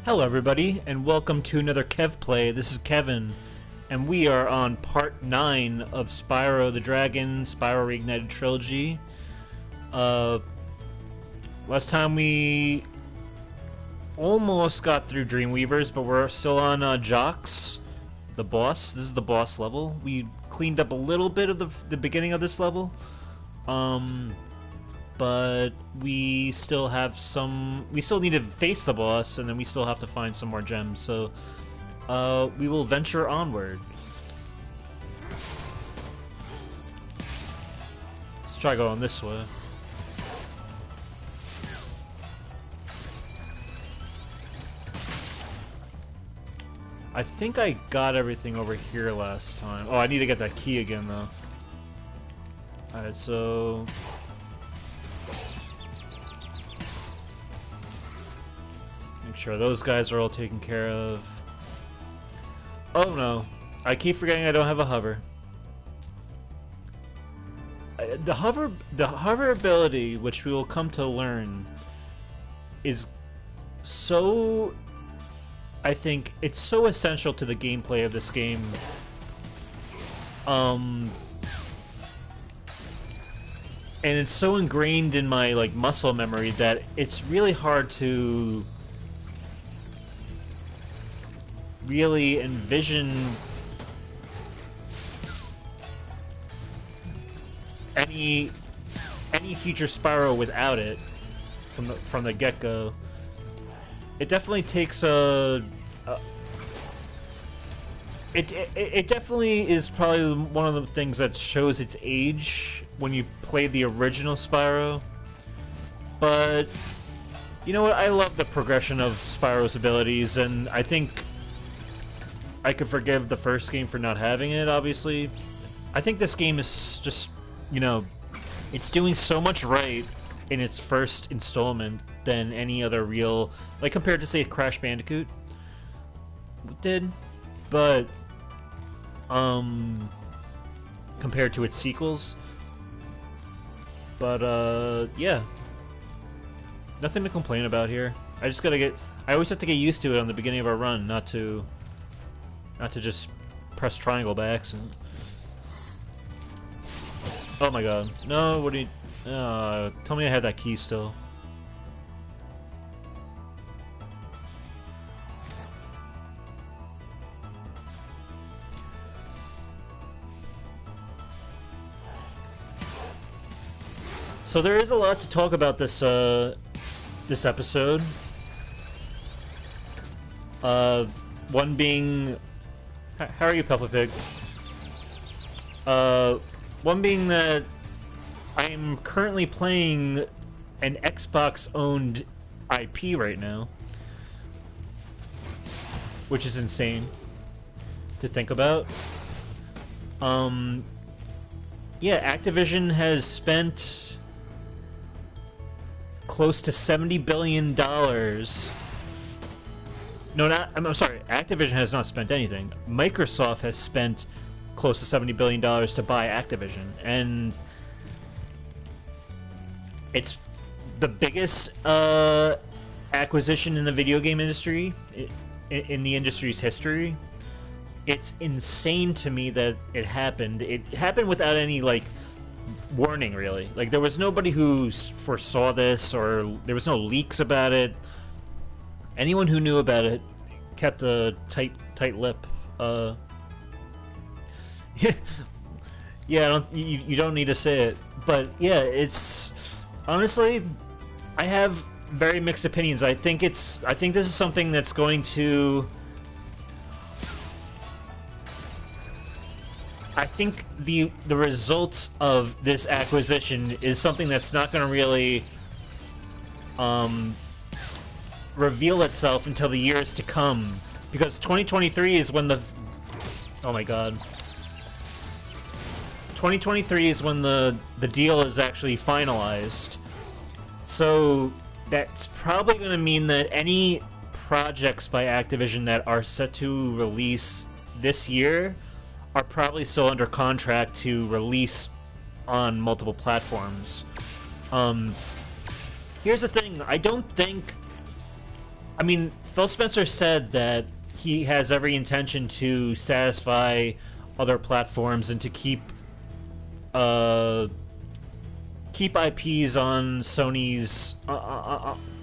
Hello everybody, and welcome to another Kev Play. This is Kevin, and we are on part 9 of Spyro the Dragon, Spyro Reignited Trilogy. Last time we almost got through Dreamweavers, but we're still on Jocks, the boss. This is the boss level. We cleaned up a little bit of the beginning of this level, but we still have some. We still need to face the boss, and then we still have to find some more gems. So, we will venture onward. Let's try going this way. I think I got everything over here last time. Oh, I need to get that key again, though. Alright, so... make sure those guys are all taken care of. Oh no, I keep forgetting I don't have a hover. The hover ability, which we will come to learn, is so... I think it's so essential to the gameplay of this game. And it's so ingrained in my muscle memory that it's really hard to really envision any future Spyro without it from the get-go. It definitely takes it definitely is probably one of the things that shows its age when you play the original Spyro. But you know what? I love the progression of Spyro's abilities, and I think I could forgive the first game for not having it, obviously. I think this game is just, you know, it's doing so much right in its first installment than any other real, compared to, say, Crash Bandicoot did, but, compared to its sequels. But, yeah. Nothing to complain about here. I always have to get used to it on the beginning of our run, not to just press triangle by accident. Oh my god. No, what do you... tell me I had that key still. So there is a lot to talk about this this episode. One being... How are you, Peppa Pig? One being that I am currently playing an Xbox-owned IP right now, which is insane to think about. Yeah, Activision has spent close to $70 billion. No, I'm sorry. Activision has not spent anything. Microsoft has spent close to $70 billion to buy Activision, and it's the biggest acquisition in the video game industry, in the industry's history. It's insane to me that it happened. It happened without any, warning, really. There was nobody who foresaw this, or there was no leaks about it. Anyone who knew about it kept a tight lip. Yeah, you don't need to say it, but yeah, it's honestly, I have very mixed opinions. I think this is something that's going to... I think the results of this acquisition is something that's not going to really reveal itself until the years to come, because 2023 is when the... oh my god. 2023 is when the deal is actually finalized. So that's probably going to mean that any projects by Activision that are set to release this year are probably still under contract to release on multiple platforms. Here's the thing, I don't think... I mean, Phil Spencer said that he has every intention to satisfy other platforms and to keep IPs on Sony's,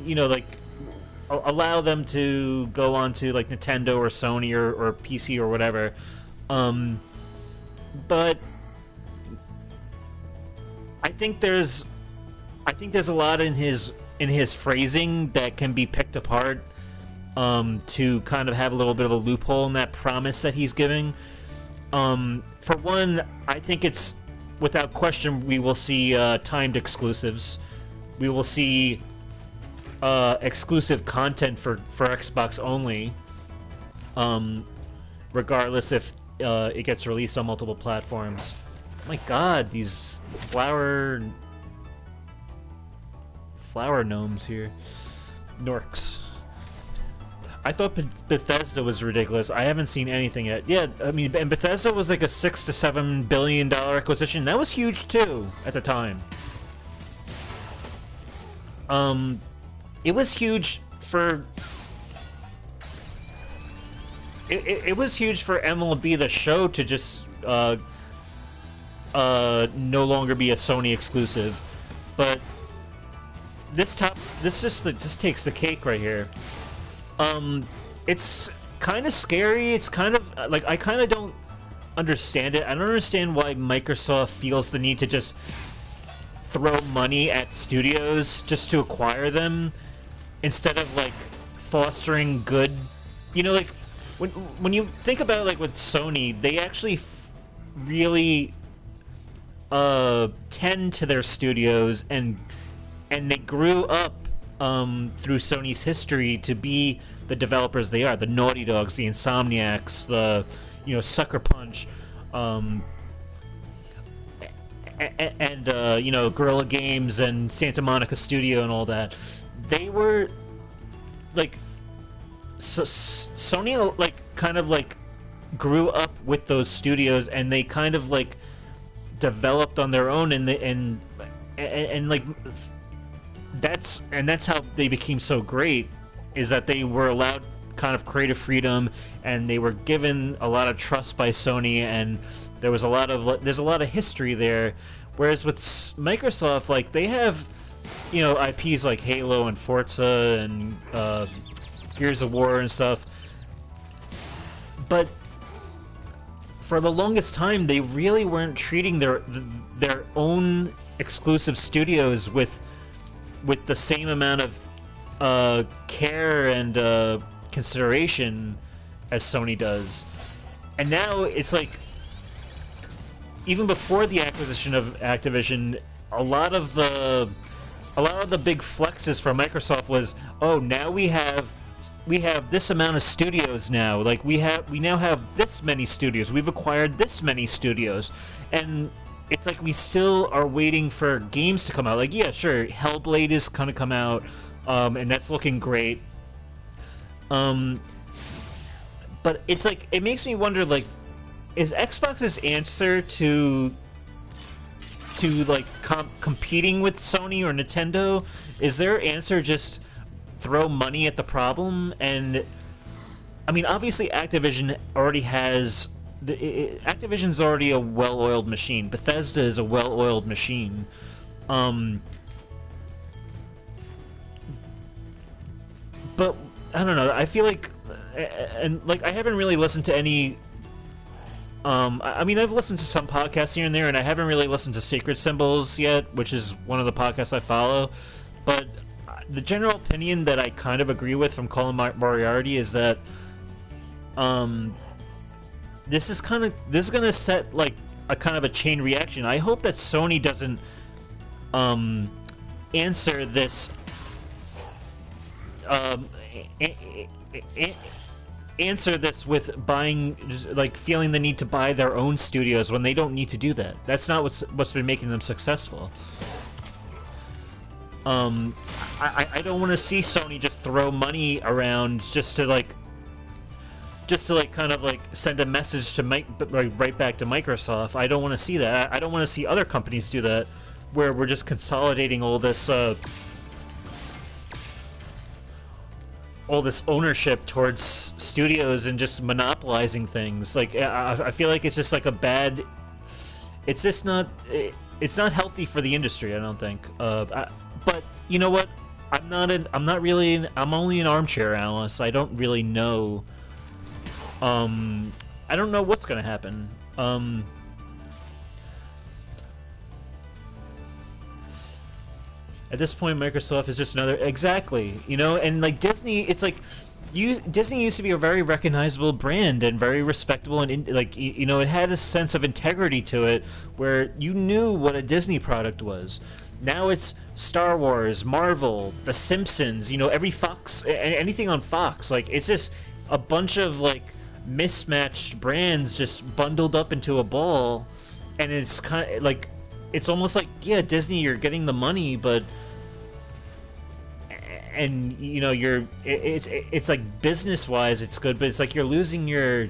you know, like allow them to go onto like Nintendo or Sony or PC or whatever. But I think there's a lot in his phrasing that can be picked apart to kind of have a little bit of a loophole in that promise that he's giving. For one, I think it's without question we will see timed exclusives. We will see exclusive content for Xbox only, regardless if it gets released on multiple platforms. Oh my God, these flower gnomes here. Norks. I thought Bethesda was ridiculous. I haven't seen anything yet. Yeah, I mean, and Bethesda was like a $6 to $7 billion acquisition. That was huge too at the time. It was huge for. It was huge for MLB The Show to just no longer be a Sony exclusive, but this just takes the cake right here. It's kind of scary. It's kind of like I kind of don't understand it. I don't understand why Microsoft feels the need to just throw money at studios just to acquire them instead of like fostering good. You know, like when you think about like with Sony, they actually really tend to their studios and they grew up through Sony's history to be the developers they are, the Naughty Dogs, the Insomniacs, the Sucker Punch, and Guerrilla Games and Santa Monica Studio and all that. They were like Sony like kind of like grew up with those studios and they kind of like developed on their own and like that's how they became so great, is that they were allowed kind of creative freedom and they were given a lot of trust by Sony, and there's a lot of history there. Whereas with Microsoft, like they have IPs like Halo and Forza and Gears of War and stuff, but for the longest time they really weren't treating their own exclusive studios with the same amount of care and consideration as Sony does. And now it's like, even before the acquisition of Activision, a lot of the big flexes from Microsoft was, oh, now we have this amount of studios now. Like we now have this many studios. We've acquired this many studios, and it's like we still are waiting for games to come out. Like, yeah, sure, Hellblade is gonna come out, and that's looking great. But it's like, it makes me wonder, like, is Xbox's answer to like competing with Sony or Nintendo, is their answer just throw money at the problem? And I mean, obviously Activision already has Activision's already a well-oiled machine. Bethesda is a well-oiled machine. But I don't know. I feel like, and like, I haven't really listened to any. I mean, I've listened to some podcasts here and there, and I haven't really listened to Sacred Symbols yet, which is one of the podcasts I follow. But the general opinion that I kind of agree with from Colin Moriarty is that this is going to set like a kind of a chain reaction. I hope that Sony doesn't answer this answer this with buying, like feeling the need to buy their own studios when they don't need to do that. That's not what's been making them successful. I don't want to see Sony just throw money around just to kind of like send a message to right back to Microsoft. I don't want to see that. I don't want to see other companies do that, where we're just consolidating all all this ownership towards studios and just monopolizing things. Like I feel like it's just like a bad. It's just not. It's not healthy for the industry. I don't think. But you know what? I'm not really. I'm only an armchair analyst. I don't really know. I don't know what's gonna happen. At this point, Microsoft is just another exactly, you know, and like Disney, it's like Disney used to be a very recognizable brand and very respectable and like you know, it had a sense of integrity to it where you knew what a Disney product was. Now it's Star Wars, Marvel, The Simpsons, you know, every Fox, anything on Fox, like it's just a bunch of like mismatched brands just bundled up into a ball, and it's kind of like it's almost like, yeah, Disney, you're getting the money, but and you know it's like business wise it's good, but it's like you're losing your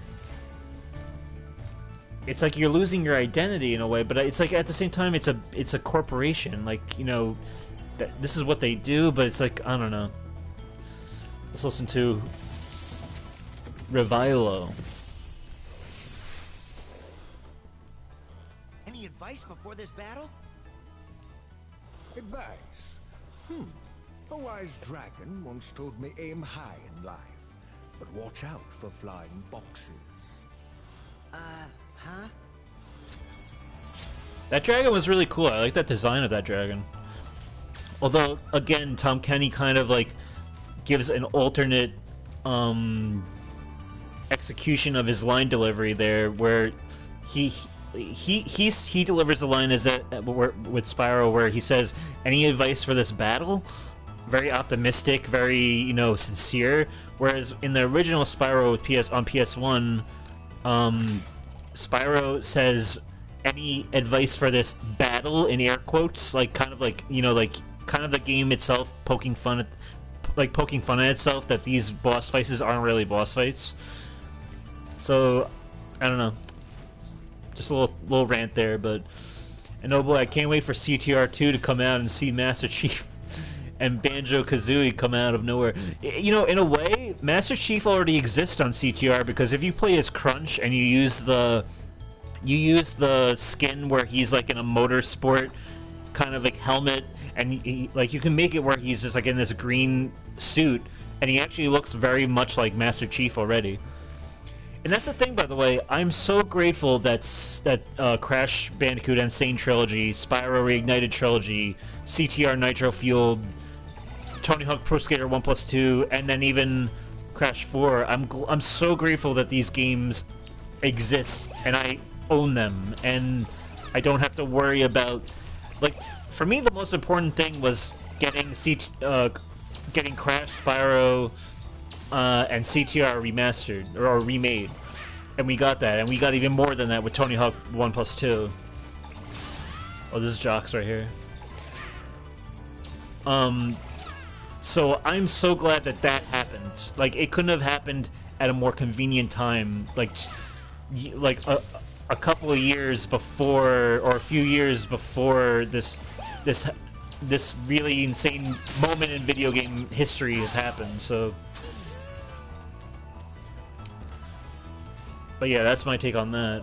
identity in a way. But it's like at the same time it's a corporation, like, you know, this is what they do, but it's like, I don't know. Let's listen to Revilo. Any advice before this battle? Advice? A wise dragon once told me aim high in life, but watch out for flying boxes. Huh? That dragon was really cool. I like that design of that dragon. Although, again, Tom Kenny kind of like gives an alternate execution of his line delivery there, where he delivers the line as with Spyro, where he says, "Any advice for this battle?" Very optimistic, very, you know, sincere. Whereas in the original Spyro with on PS1, Spyro says, "Any advice for this battle?" in air quotes, like kind of like, you know, like kind of the game itself poking fun at itself that these boss fights aren't really boss fights. So I don't know. Just a little rant there, but and oh boy, I can't wait for CTR 2 to come out and see Master Chief and Banjo-Kazooie come out of nowhere. You know, in a way, Master Chief already exists on CTR, because if you play as Crunch and you use the skin where he's like in a motorsport kind of like helmet, and like you can make it where he's just like in this green suit, and he actually looks very much like Master Chief already. And that's the thing, by the way. I'm so grateful that Crash Bandicoot Insane Trilogy, Spyro Reignited Trilogy, CTR Nitro Fueled, Tony Hawk Pro Skater 1+2, and then even Crash 4. I'm so grateful that these games exist and I own them, and I don't have to worry about, like, for me the most important thing was getting Crash, Spyro, and CTR remastered or remade, and we got that, and we got even more than that with Tony Hawk 1+2. Oh, this is Jocks right here. So I'm so glad that happened. Like, it couldn't have happened at a more convenient time. Like a couple of years before, or a few years before this really insane moment in video game history has happened. So, but yeah, that's my take on that.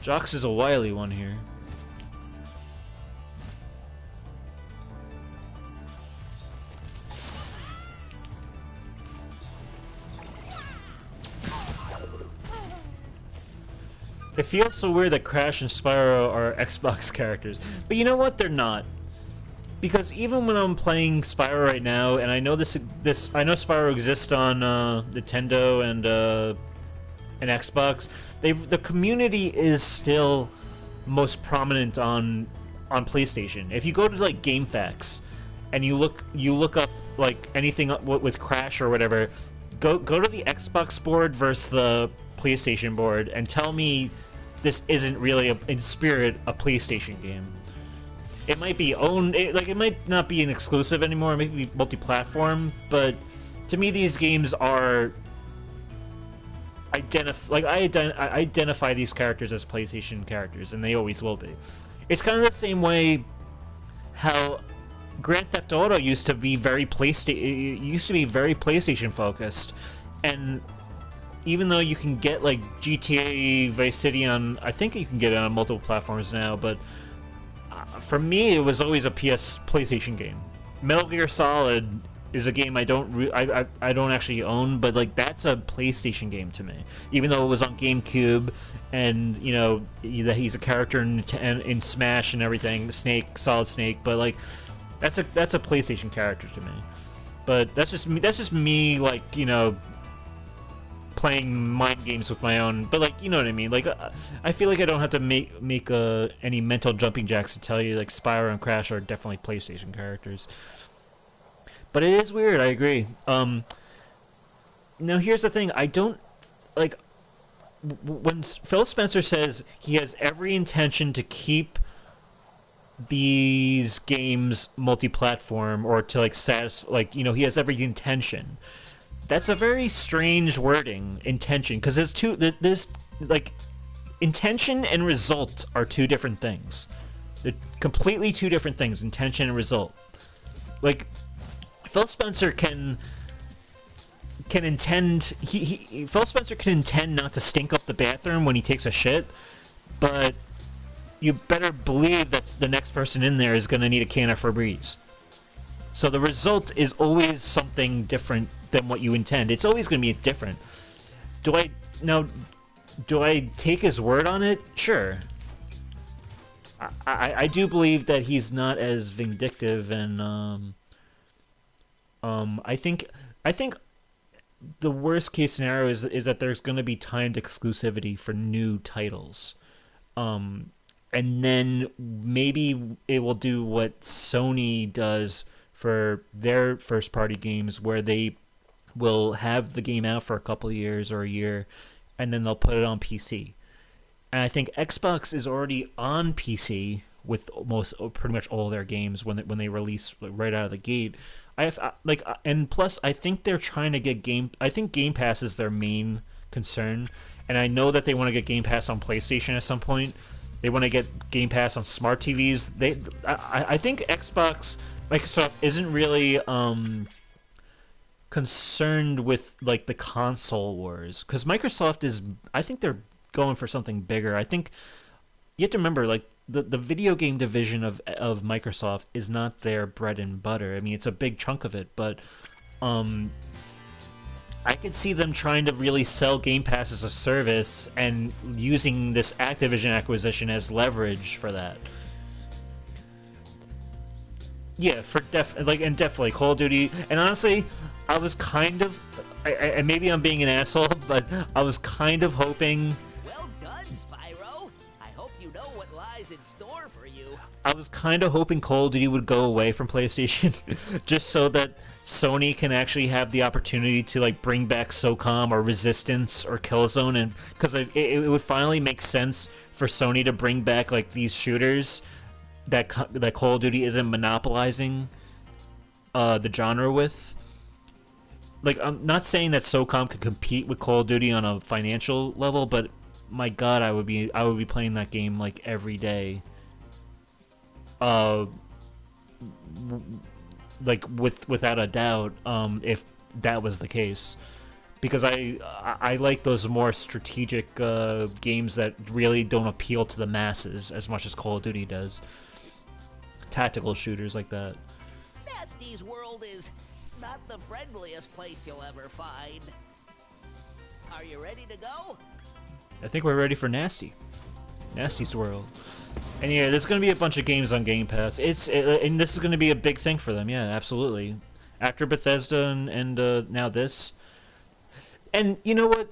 Jocks is a wily one here. It feels so weird that Crash and Spyro are Xbox characters, but you know what? They're not. Because even when I'm playing Spyro right now, and I know I know Spyro exists on Nintendo and Xbox, the community is still most prominent on PlayStation. If you go to like GameFAQs and you look up like anything with Crash or whatever, go to the Xbox board versus the PlayStation board and tell me this isn't really in spirit a PlayStation game. It might be owned, it might not be an exclusive anymore, it might be multi-platform, but to me these games are I identify these characters as PlayStation characters, and they always will be. It's kind of the same way how Grand Theft Auto used to be very PlayStation focused, and even though you can get like GTA Vice City on, I think you can get it on multiple platforms now, but for me it was always a PlayStation game. Metal Gear Solid is a game I don't actually own, but like that's a PlayStation game to me. Even though it was on GameCube, and you know that he's a character in Smash and everything, Solid Snake, but like that's a PlayStation character to me. But that's just me like, you know, playing mind games with my own. But like, you know what I mean? Like I feel like I don't have to make any mental jumping jacks to tell you like Spyro and Crash are definitely PlayStation characters. But it is weird, I agree. Now here's the thing, I don't like when Phil Spencer says he has every intention to keep these games multi-platform, or to like satisfy, like, you know, he has every intention. That's a very strange wording, intention, because there's like intention and result are two different things. They're completely two different things, intention and result. Like Phil Spencer can intend Phil Spencer can intend not to stink up the bathroom when he takes a shit, but you better believe that the next person in there is going to need a can of Febreze. So the result is always something different than what you intend. It's always going to be different. Do I take his word on it? Sure. I do believe that he's not as vindictive, and I think the worst case scenario is that there's going to be timed exclusivity for new titles. And then maybe it will do what Sony does for their first-party games, where they will have the game out for a couple of years or a year, and then they'll put it on PC. And I think Xbox is already on PC with pretty much all their games when they release right out of the gate. And plus I think they're trying to get I think Game Pass is their main concern, and I know that they want to get Game Pass on PlayStation at some point. They want to get Game Pass on smart TVs. I think Microsoft isn't really concerned with like the console wars, because Microsoft is, I think they're going for something bigger. I think you have to remember, like, the video game division of Microsoft is not their bread and butter. I mean, it's a big chunk of it, but I could see them trying to really sell Game Pass as a service and using this Activision acquisition as leverage for that. Yeah, and definitely Call of Duty. And honestly, I was kind of, maybe I'm being an asshole, but I was kind of hoping. Well done, Spyro. I hope you know what lies in store for you. I was kind of hoping Call of Duty would go away from PlayStation, just so that Sony can actually have the opportunity to like bring back SOCOM or Resistance or Killzone, and because it would finally make sense for Sony to bring back like these shooters that Call of Duty isn't monopolizing the genre with. Like, I'm not saying that SOCOM could compete with Call of Duty on a financial level, but my God, I would be playing that game like every day. Like without a doubt, if that was the case, because I like those more strategic games that really don't appeal to the masses as much as Call of Duty does. Tactical shooters like that. Nasty's world is not the friendliest place you'll ever find. Are you ready to go? I think we're ready for Nasty's world. And yeah, there's going to be a bunch of games on Game Pass. And this is going to be a big thing for them. Yeah, absolutely. After Bethesda and now this. And you know what?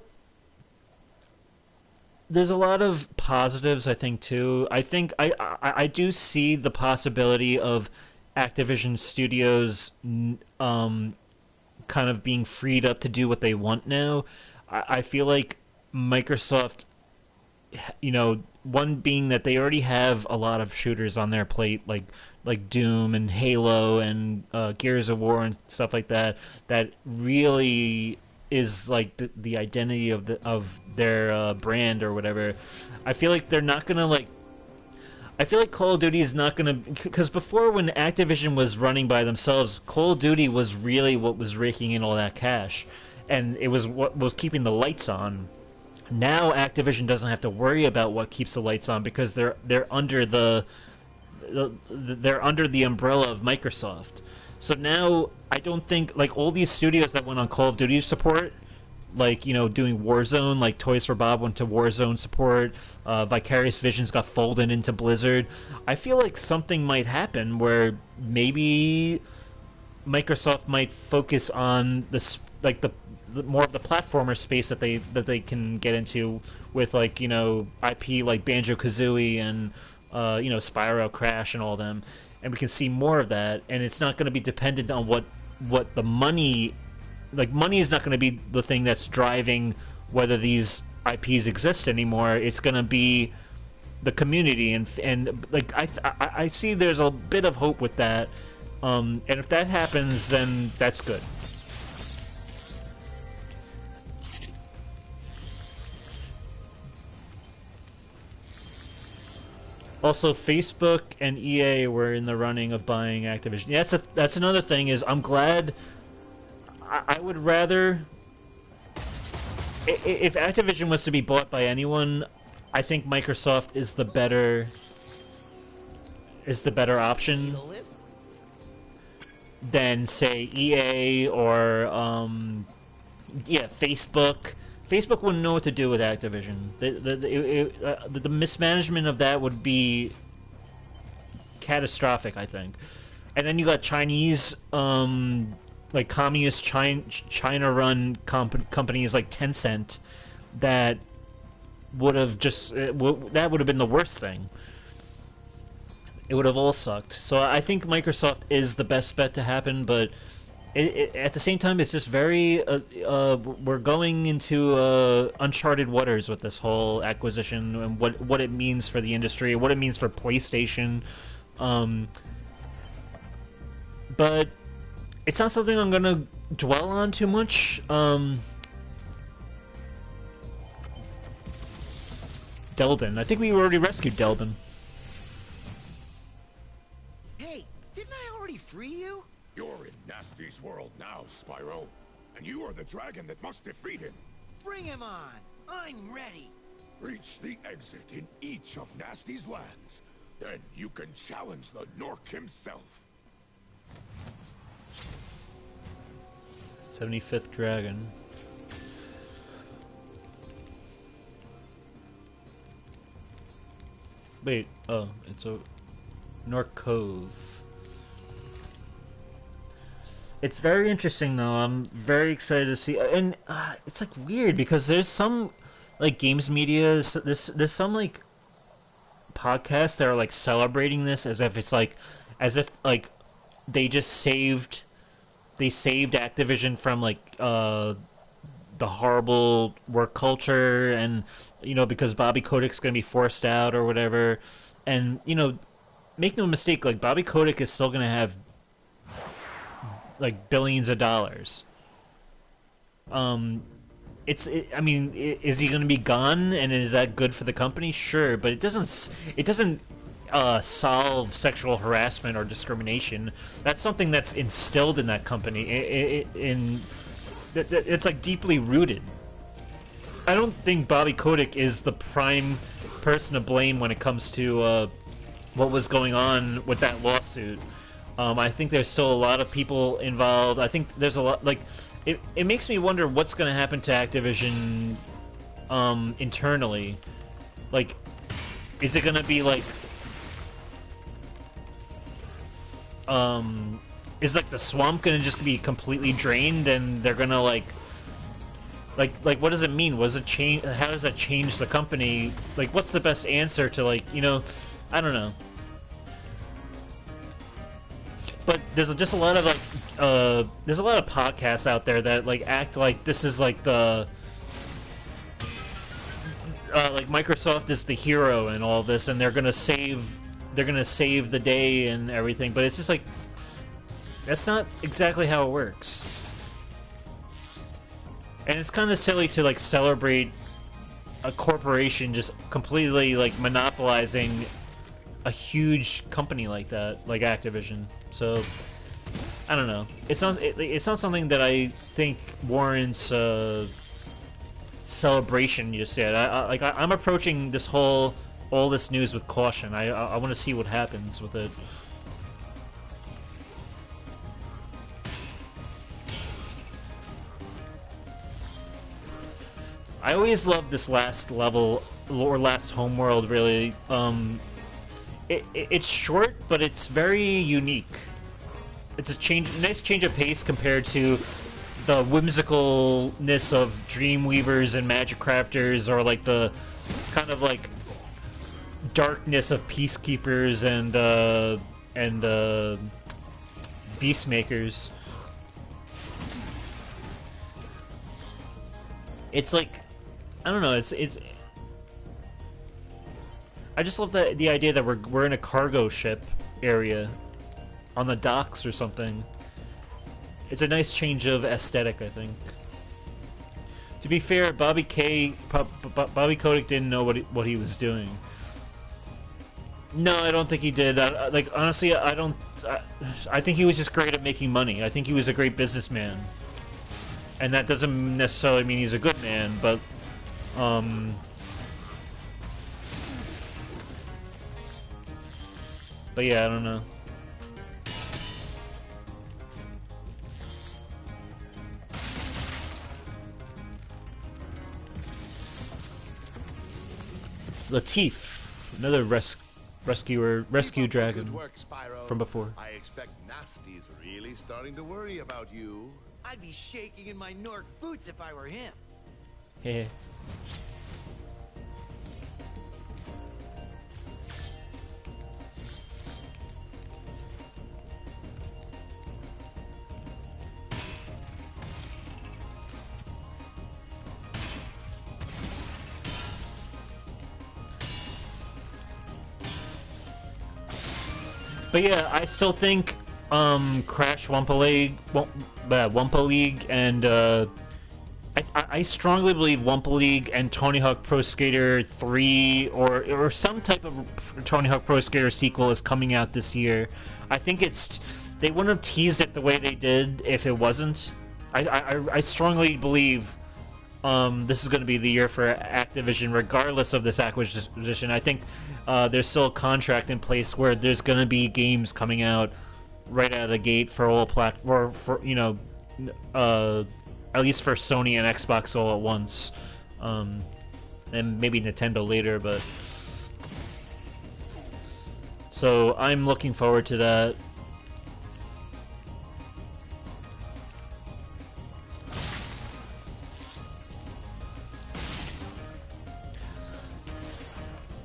There's a lot of positives, I think, too. I think I do see the possibility of Activision Studios kind of being freed up to do what they want now. I feel like Microsoft, you know, one being that they already have a lot of shooters on their plate, like Doom and Halo and Gears of War and stuff like that, that really is like the identity of their brand or whatever. I feel like they're not gonna like. I feel like Call of Duty is not gonna, because before when Activision was running by themselves, Call of Duty was really what was raking in all that cash, and it was what was keeping the lights on. Now Activision doesn't have to worry about what keeps the lights on because they're under they're under the umbrella of Microsoft. So now I don't think like all these studios that went on Call of Duty support, like doing Warzone, like Toys for Bob went to Warzone support, Vicarious Visions got folded into Blizzard. I feel like something might happen where maybe Microsoft might focus on this like the more of the platformer space that they can get into with like IP like Banjo-Kazooie and Spyro, Crash, and all them, and we can see more of that. And it's not going to be dependent on what the money, like money is not going to be the thing that's driving whether these IPs exist anymore. It's going to be the community, and like I see there's a bit of hope with that, and if that happens, then that's good. Also, Facebook and EA were in the running of buying Activision. Yeah, that's another thing. Is I'm glad. I would rather if Activision was to be bought by anyone, I think Microsoft is the better option than say EA or Facebook. Facebook wouldn't know what to do with Activision. The mismanagement of that would be catastrophic, I think. And then you got Chinese, like communist China-run companies like Tencent that would have just that would have been the worst thing. It would have all sucked. So I think Microsoft is the best bet to happen, but at the same time, it's just very we're going into uncharted waters with this whole acquisition and what it means for the industry, what it means for PlayStation. But it's not something I'm gonna dwell on too much. Delbin. I think we already rescued Delbin. Hey, didn't I already free you? You're in Nasty's world now, Spyro. And you are the dragon that must defeat him. Bring him on! I'm ready! Reach the exit in each of Nasty's lands. Then you can challenge the Nork himself. 75th dragon. Wait, oh, it's a Nork Cove. It's very interesting though. I'm very excited to see, and it's like weird because there's some like games media. There's some like podcasts that are like celebrating this as if it's like, they just saved Activision from like the horrible work culture, and because Bobby Kotick's gonna be forced out or whatever, and make no mistake, like Bobby Kotick is still gonna have like billions of dollars. I mean, is he going to be gone, and is that good for the company? Sure, but it doesn't solve sexual harassment or discrimination. That's something that's instilled in that company. It's like deeply rooted. I don't think Bobby Kotick is the prime person to blame when it comes to what was going on with that lawsuit. I think there's still a lot of people involved. I think there's a lot, like, it makes me wonder what's going to happen to Activision internally. Like, is it going to be like, is like the swamp going to just be completely drained and they're going to like what does it mean? Was it change? How does that change the company? Like, what's the best answer to, like, I don't know. But there's just a lot of there's a lot of podcasts out there that like act like this is like the like Microsoft is the hero and all this, and they're gonna save the day and everything. But it's just like that's not exactly how it works. And it's kind of silly to like celebrate a corporation just completely like monopolizing a huge company like that, like Activision. So I don't know. It's not something that I think warrants celebration just yet. I'm approaching all this news with caution. I want to see what happens with it. I always loved this last level, or last homeworld, really. It's short, but it's very unique. It's a nice change of pace compared to the whimsicalness of Dreamweavers and Magic Crafters, or like the kind of like darkness of Peacekeepers and Beastmakers. It's like, I don't know. It's. I just love the idea that we're in a cargo ship area, on the docks or something. It's a nice change of aesthetic, I think. To be fair, Bobby Kotick didn't know what he was doing. No, I don't think he did. Like honestly, I don't. I think he was just great at making money. I think he was a great businessman, and that doesn't necessarily mean he's a good man, but. But yeah, I don't know. Latif, another rescue dragon Good work, Spyro. from before. I expect Nasty's really starting to worry about you. I'd be shaking in my Nork boots if I were him. Hey. But yeah, I still think Crash Wumpa League and I strongly believe Wumpa League and Tony Hawk Pro Skater 3 or some type of Tony Hawk Pro Skater sequel is coming out this year. I think they wouldn't have teased it the way they did if it wasn't. I strongly believe this is going to be the year for Activision, regardless of this acquisition. I think there's still a contract in place where there's going to be games coming out right out of the gate for all platforms, for at least for Sony and Xbox all at once, and maybe Nintendo later. But so I'm looking forward to that.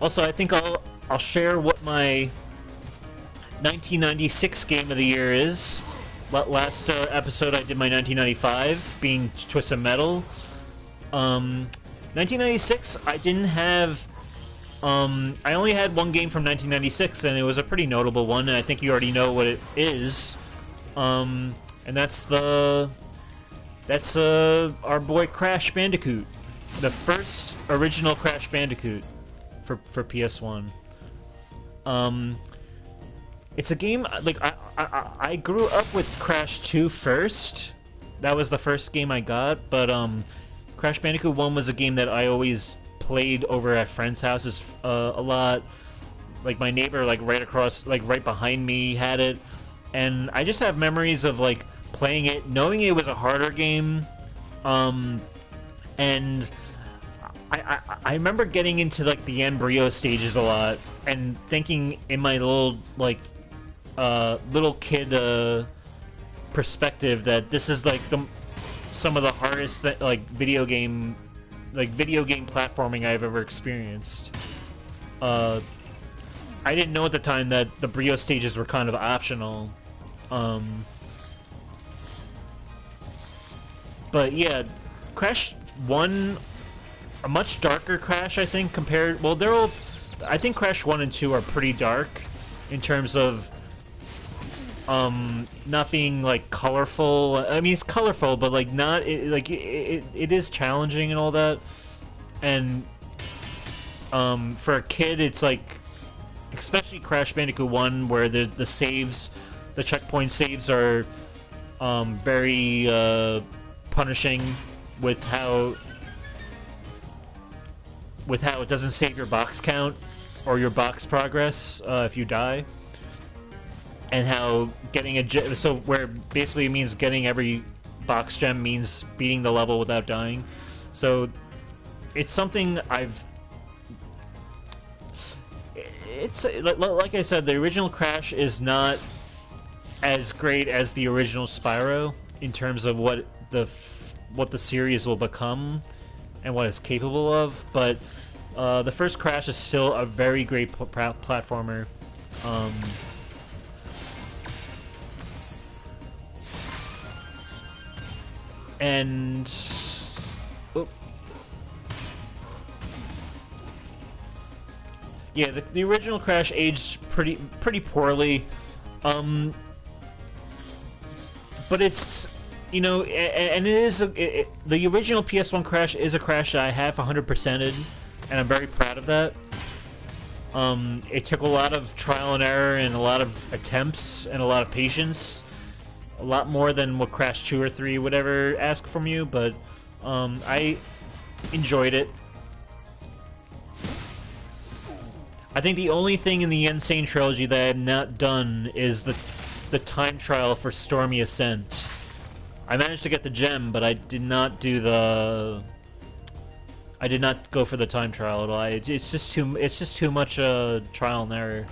Also, I think I'll share what my 1996 game of the year is. Last episode I did my 1995, being Twisted Metal. 1996, I didn't have. I only had one game from 1996, and it was a pretty notable one. And I think you already know what it is. And that's our boy Crash Bandicoot, the first original Crash Bandicoot for PS1. It's a game like I grew up with Crash 2 first. That was the first game I got, but Crash Bandicoot 1 was a game that I always played over at friends' houses a lot. Like my neighbor, like right behind me, had it, and I just have memories of like playing it, knowing it was a harder game, and I remember getting into like the embryo stages a lot and thinking in my little like little kid perspective that this is like some of the hardest video game platforming I've ever experienced. I didn't know at the time that the Brio stages were kind of optional. But yeah, Crash 1, a much darker Crash, I think, compared... Well, they're all... I think Crash 1 and 2 are pretty dark in terms of not being like colorful. I mean, it's colorful, but like not it is challenging and all that. And for a kid, it's like, especially Crash Bandicoot 1, where the saves, the checkpoint saves are very punishing with how it doesn't save your box count or your box progress if you die. And how getting a gem, so where basically it means getting every box gem means beating the level without dying. So it's something it's like I said, the original Crash is not as great as the original Spyro in terms of what the series will become and what it's capable of, but the first Crash is still a very great platformer. And yeah, the original Crash aged pretty poorly, but it's, you know, and it is the original PS1 Crash is a Crash that I have 100%ed, and I'm very proud of that. It took a lot of trial and error and a lot of attempts and a lot of patience. A lot more than what Crash 2 or 3 would ever ask from you, but I enjoyed it. I think the only thing in the Insane Trilogy that I have not done is the time trial for Stormy Ascent. I managed to get the gem, but I did not do the... I did not go for the time trial at all. It's just too much trial and error.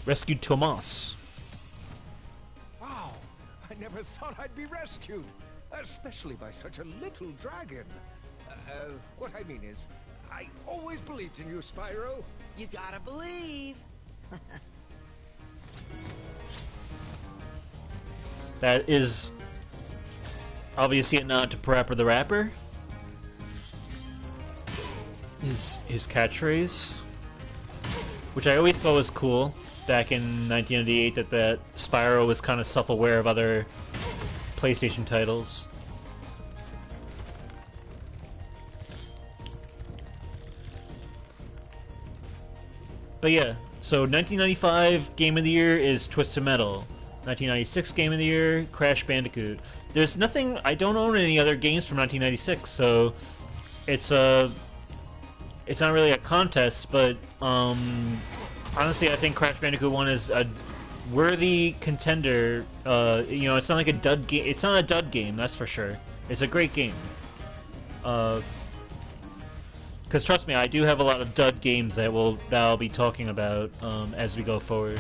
Rescued Tomas. Wow, I never thought I'd be rescued, especially by such a little dragon. What I mean is, I always believed in you, Spyro. You gotta believe. That is obviously a nod to Parappa the Rapper. His catchphrase, which I always thought was cool back in 1998, that Spyro was kind of self-aware of other PlayStation titles. But yeah, so 1995 Game of the Year is Twisted Metal. 1996 Game of the Year, Crash Bandicoot. There's nothing, I don't own any other games from 1996, so it's not really a contest, but honestly, I think Crash Bandicoot 1 is a worthy contender. You know, it's not like a dud game. It's not a dud game, that's for sure. It's a great game. Because trust me, I do have a lot of dud games that I'll be talking about as we go forward.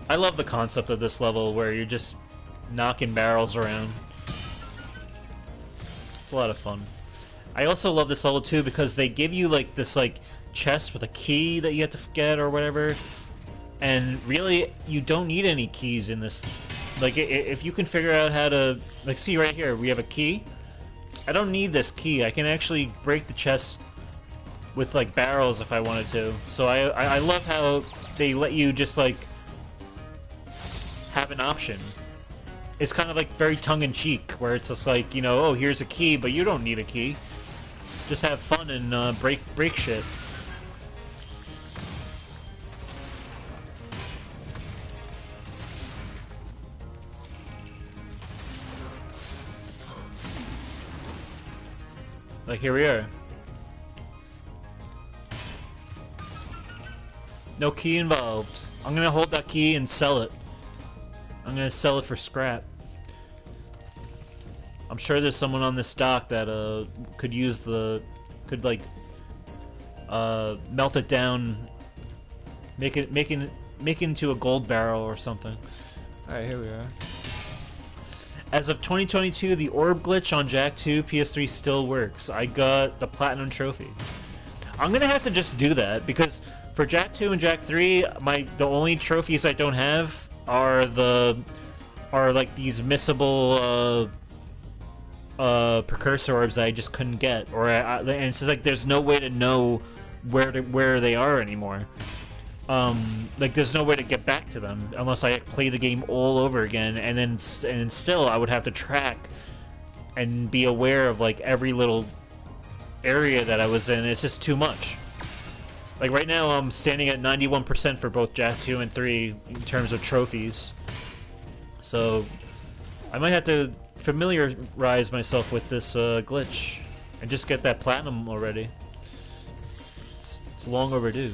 I love the concept of this level where you're just knocking barrels around. It's a lot of fun. I also love this level too because they give you like this chest with a key that you have to get or whatever, and really you don't need any keys in this. Like if you can figure out how to, like, see right here we have a key. I don't need this key. I can actually break the chest with like barrels if I wanted to. So I love how they let you just like have an option. It's kind of like very tongue-in-cheek, where it's just like, you know, oh, here's a key, but you don't need a key. Just have fun and break shit. Like, here we are. No key involved. I'm gonna hold that key and sell it. I'm gonna sell it for scrap. I'm sure there's someone on this dock that could melt it down, make it into a gold barrel or something. All right, here we are. As of 2022, the orb glitch on Jak 2 PS3 still works. I got the platinum trophy. I'm gonna have to just do that because for Jak 2 and Jak 3, the only trophies I don't have are like these missable precursor orbs that I just couldn't get, and it's just like there's no way to know where they are anymore. Like there's no way to get back to them unless I play the game all over again, and still I would have to track and be aware of like every little area that I was in. It's just too much. Like right now I'm standing at 91% for both Jak 2 and 3 in terms of trophies. So I might have to familiarize myself with this glitch and just get that platinum already. It's long overdue.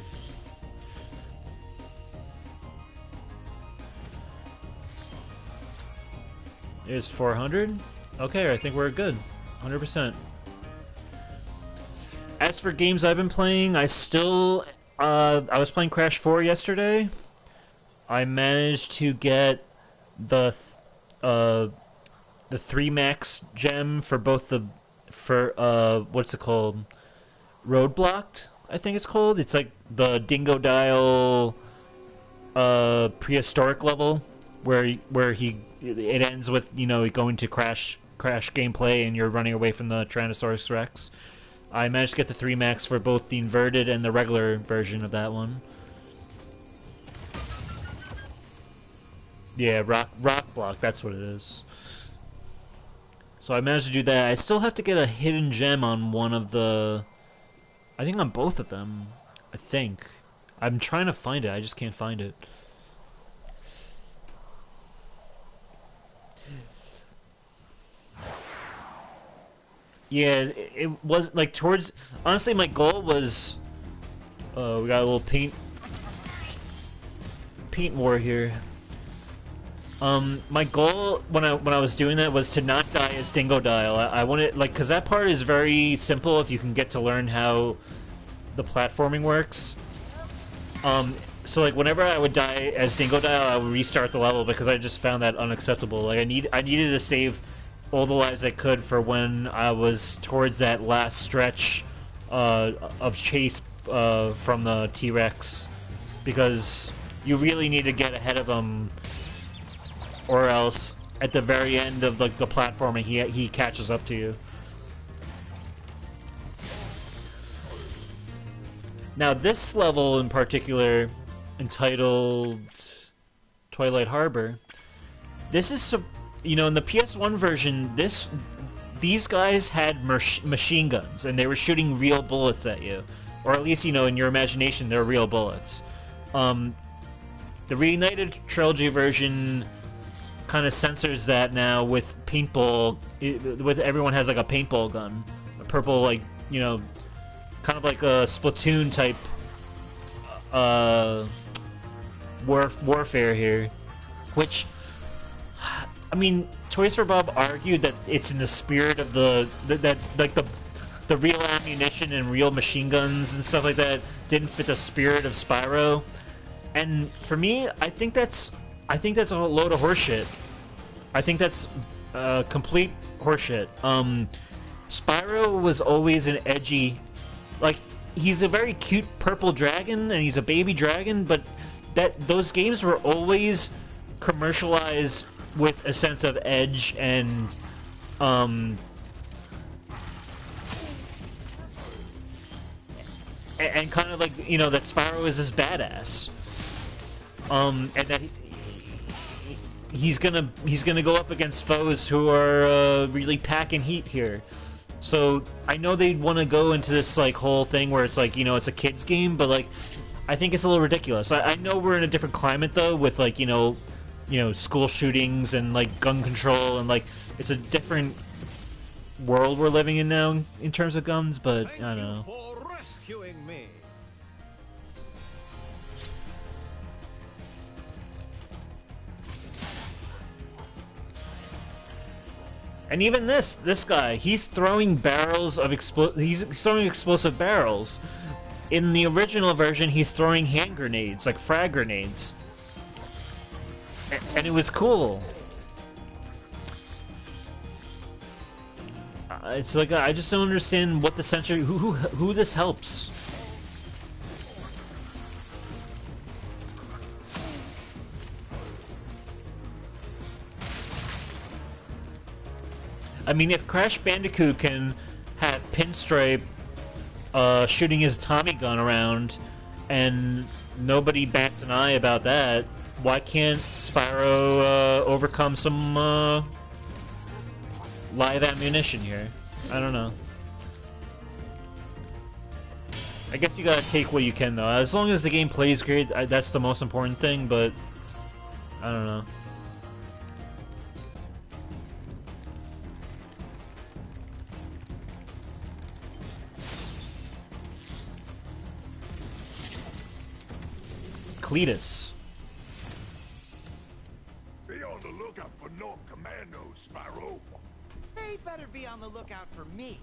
Here's 400. Okay, I think we're good. 100%. As for games I've been playing, I was playing Crash 4 yesterday. I managed to get the 3 max gem for both what's it called? Roadblocked, I think it's called. It's like the Dingo Dial prehistoric level where it ends with, you know, going to crash gameplay and you're running away from the Tyrannosaurus Rex. I managed to get the 3 max for both the inverted and the regular version of that one. Yeah, rock block, that's what it is. So I managed to do that. I still have to get a hidden gem on one of the... I think on both of them. I think. I'm trying to find it, I just can't find it. Yeah, it was like towards... Honestly, my goal was... we got a little paint war here. My goal when I was doing that was to not die as Dingo Dial. I wanted, like, because that part is very simple if you can get to learn how the platforming works. So like whenever I would die as Dingo Dial, I would restart the level because I just found that unacceptable. Like I needed to save all the lives I could for when I was towards that last stretch of chase from the T-Rex, because you really need to get ahead of him, or else at the very end of the platforming he catches up to you. Now this level in particular, entitled Twilight Harbor, this is, you know, in the PS1 version, these guys had machine guns, and they were shooting real bullets at you. Or at least, you know, in your imagination, they're real bullets. The Reignited Trilogy version kind of censors that now with paintball, with everyone has like a paintball gun. A purple, like, you know, kind of like a Splatoon type warfare here. Which... I mean, Toys for Bob argued that it's in the spirit of the real ammunition and real machine guns and stuff like that didn't fit the spirit of Spyro. And for me, I think that's a load of horseshit. I think that's complete horseshit. Spyro was always an edgy, like, he's a very cute purple dragon and he's a baby dragon, but those games were always commercialized with a sense of edge and kind of like, you know, that Spyro is this badass, and that he's gonna go up against foes who are really packing heat here. So I know they'd want to go into this like whole thing where it's like, you know, it's a kids game, but like I think it's a little ridiculous. I know we're in a different climate though, with like, you know, school shootings and like gun control, and like it's a different world we're living in now in terms of guns, but I don't know. For rescuing me. And even this guy, he's throwing barrels of he's throwing explosive barrels. In the original version, he's throwing hand grenades, like frag grenades. And it was cool. It's like, I just don't understand what the censor, who this helps. I mean, if Crash Bandicoot can have Pinstripe shooting his Tommy gun around and nobody bats an eye about that, why can't Spyro overcome some live ammunition here? I don't know. I guess you gotta take what you can, though. As long as the game plays great, that's the most important thing, but I don't know. Cletus. Be on the lookout for North Commandos, Spyro. They better be on the lookout for me.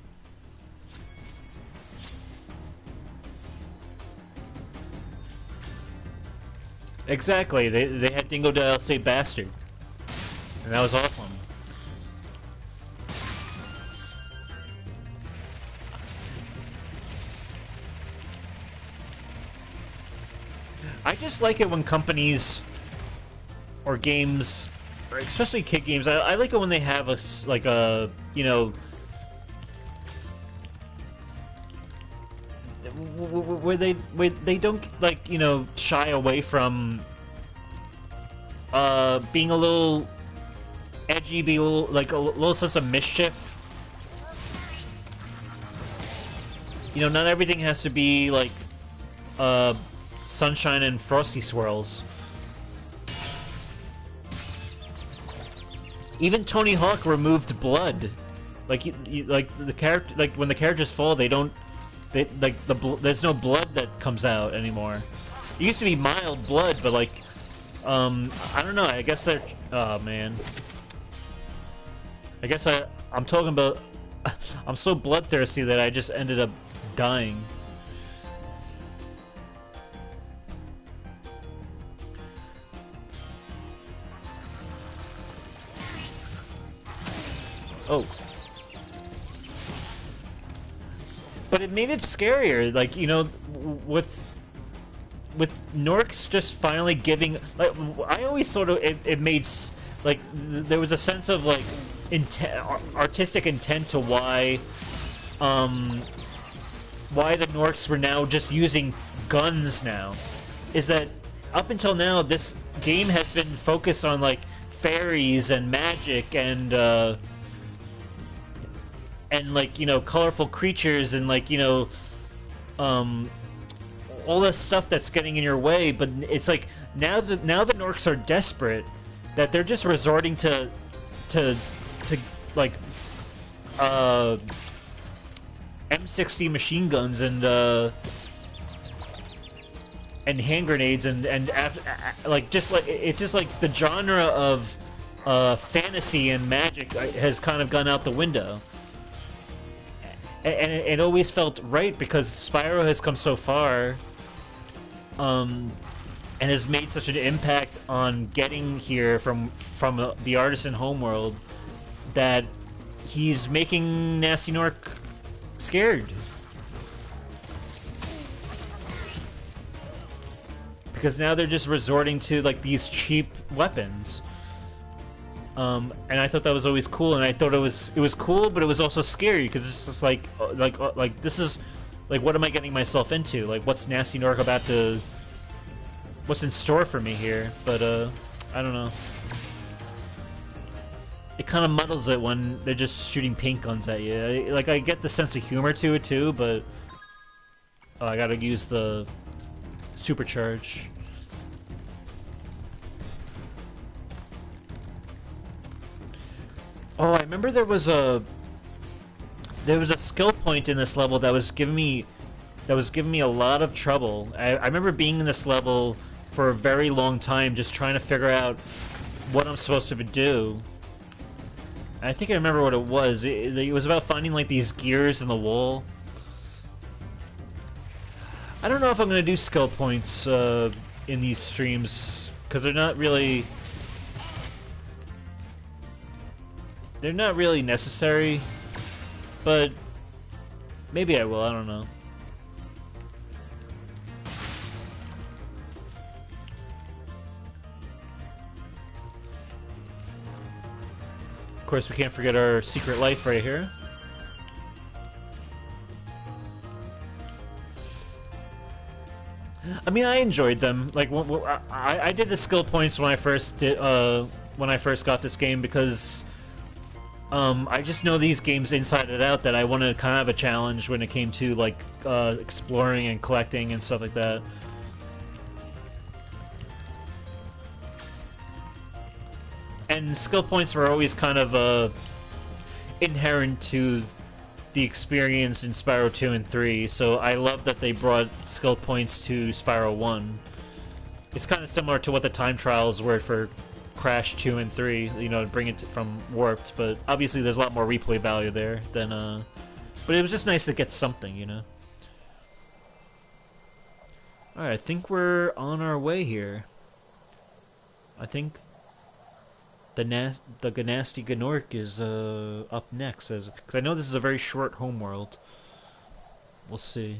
Exactly. They had Dingo Dial say bastard, and that was awesome. I just like it when companies or games, or especially kid games, I like it when they have like a, you know, where they don't, like, you know, shy away from being a little edgy, be a little, like a little sense of mischief. You know, not everything has to be like sunshine and frosty swirls. Even Tony Hawk removed blood. Like like the character, like when the characters fall, they don't. Like there's no blood that comes out anymore. It used to be mild blood, but like, I don't know. I guess they're. Oh man. I guess I'm talking about. I'm so bloodthirsty that I just ended up dying. Oh. But it made it scarier, like, you know, with Norks just finally giving, like, I always thought it made, like, there was a sense of, like, artistic intent to why the Norks were now just using guns now. Is that up until now, this game has been focused on, like, fairies and magic and like, you know, colorful creatures and, like, you know, all this stuff that's getting in your way. But it's like now the Norks are desperate that they're just resorting to like M60 machine guns and hand grenades and like just like it's just like the genre of fantasy and magic has kind of gone out the window. And it always felt right because Spyro has come so far, and has made such an impact on getting here from the artisan homeworld that he's making Nasty Nork scared. Because now they're just resorting to, like, these cheap weapons. And I thought that was always cool, and I thought it was cool, but it was also scary because it's just like this is like, what am I getting myself into? Like, what's Nasty Nork about to? What's in store for me here? But I don't know. It kind of muddles it when they're just shooting paint guns at you. Like, I get the sense of humor to it too, but I gotta use the supercharge. Oh, I remember there was a skill point in this level that was giving me a lot of trouble. I remember being in this level for a very long time, just trying to figure out what I'm supposed to do. I think I remember what it was. It was about finding, like, these gears in the wall. I don't know if I'm gonna do skill points in these streams because they're not really necessary, but maybe I will, I don't know. Of course, we can't forget our secret life right here. I mean, I enjoyed them. Like, I did the skill points when I first got this game because I just know these games inside and out that I wanted kind of a challenge when it came to like exploring and collecting and stuff like that. And skill points were always kind of inherent to the experience in Spyro 2 and 3, so I love that they brought skill points to Spyro 1. It's kind of similar to what the time trials were for Crash 2 and 3, you know, to bring it from Warped, but obviously there's a lot more replay value there than, but it was just nice to get something, you know? Alright, I think we're on our way here. I think the Gnasty Gnorc is up next, because I know this is a very short homeworld. We'll see.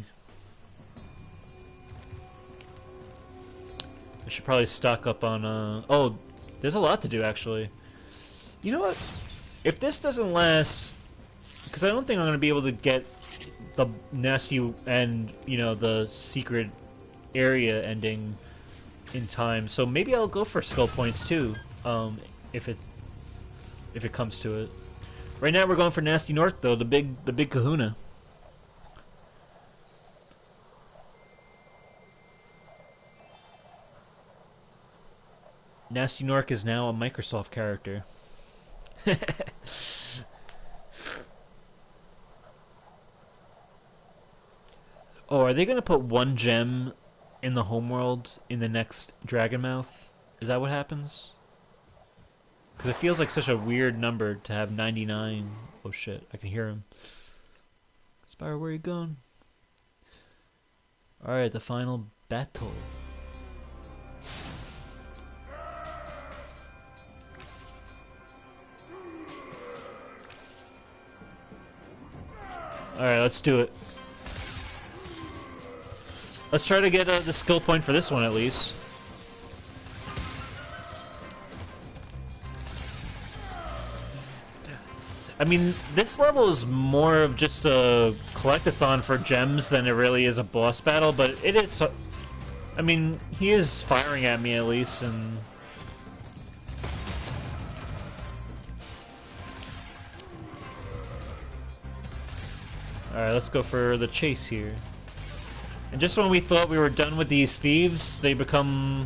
I should probably stock up on oh, there's a lot to do actually. You know what? If this doesn't last, because I don't think I'm gonna be able to get the nasty and, you know, the secret area ending in time, so maybe I'll go for skill points too. If it comes to it. Right now we're going for Nasty Gnorc though, the big kahuna. Nasty Gnorc is now a Microsoft character. Oh, are they gonna put one gem in the homeworld in the next Dragonmouth? Is that what happens? Because it feels like such a weird number to have 99. Oh shit, I can hear him. Spyro, where are you going? Alright, the final battle. Alright, let's do it. Let's try to get the skill point for this one at least. I mean, this level is more of just a collectathon for gems than it really is a boss battle, but it is... I mean, he is firing at me at least, and... Alright, let's go for the chase here. And just when we thought we were done with these thieves, they become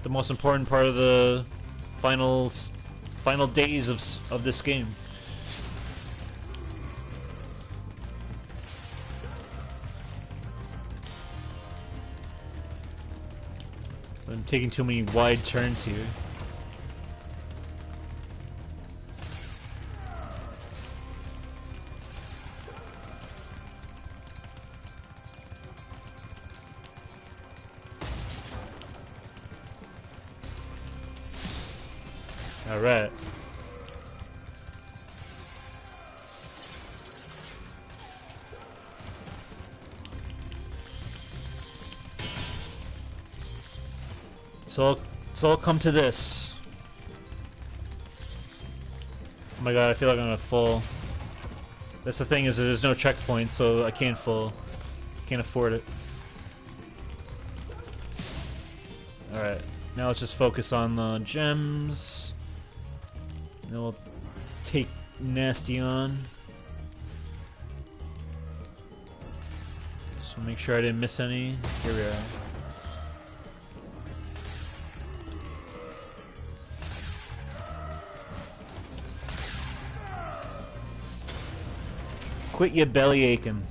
the most important part of the final days of this game. I'm taking too many wide turns here. All right. So I'll come to this. Oh my god, I feel like I'm gonna fall. That's the thing, is that there's no checkpoint, so I can't fall. Can't afford it. Alright, now let's just focus on the gems. And then we'll take Nasty on. So make sure I didn't miss any. Here we are. Quit your belly aching.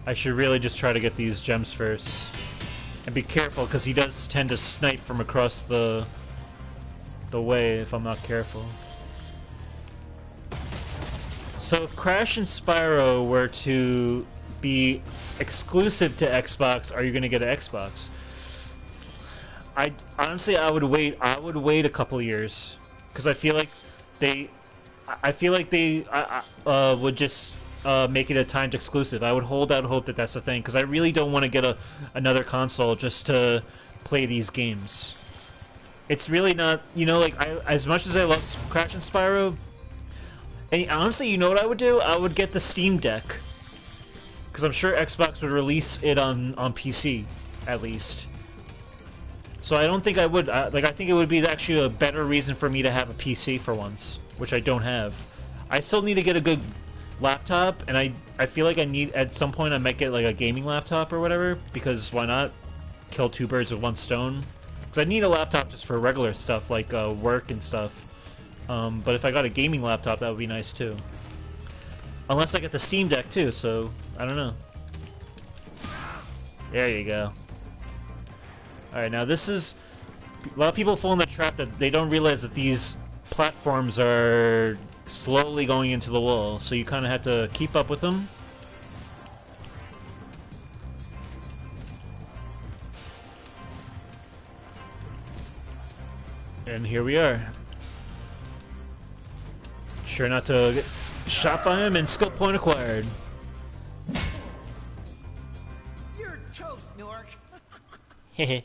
I should really just try to get these gems first. And be careful, because he does tend to snipe from across the way if I'm not careful. So if Crash and Spyro were to be exclusive to Xbox, are you going to get an Xbox? Honestly, I would wait a couple years, because I feel like they would just make it a timed exclusive. I would hold out hope that that's the thing, because I really don't want to get another console just to play these games. It's really not, you know, like, as much as I love Crash and Spyro, and honestly, you know what I would do? I would get the Steam Deck, because I'm sure Xbox would release it on PC, at least. So I don't think I would, I think it would be actually a better reason for me to have a PC for once, which I don't have. I still need to get a good laptop, and I feel like I need, at some point I might get like a gaming laptop or whatever, because why not kill two birds with one stone? Because I need a laptop just for regular stuff, like work and stuff. But if I got a gaming laptop, that would be nice too. Unless I get the Steam Deck too, so I don't know. There you go. Alright, now this is... A lot of people fall in the trap that they don't realize that these platforms are slowly going into the wall, so you kind of have to keep up with them. And here we are. Sure not to get shot by him, and skill point acquired. You're toast, Nork. Hehe.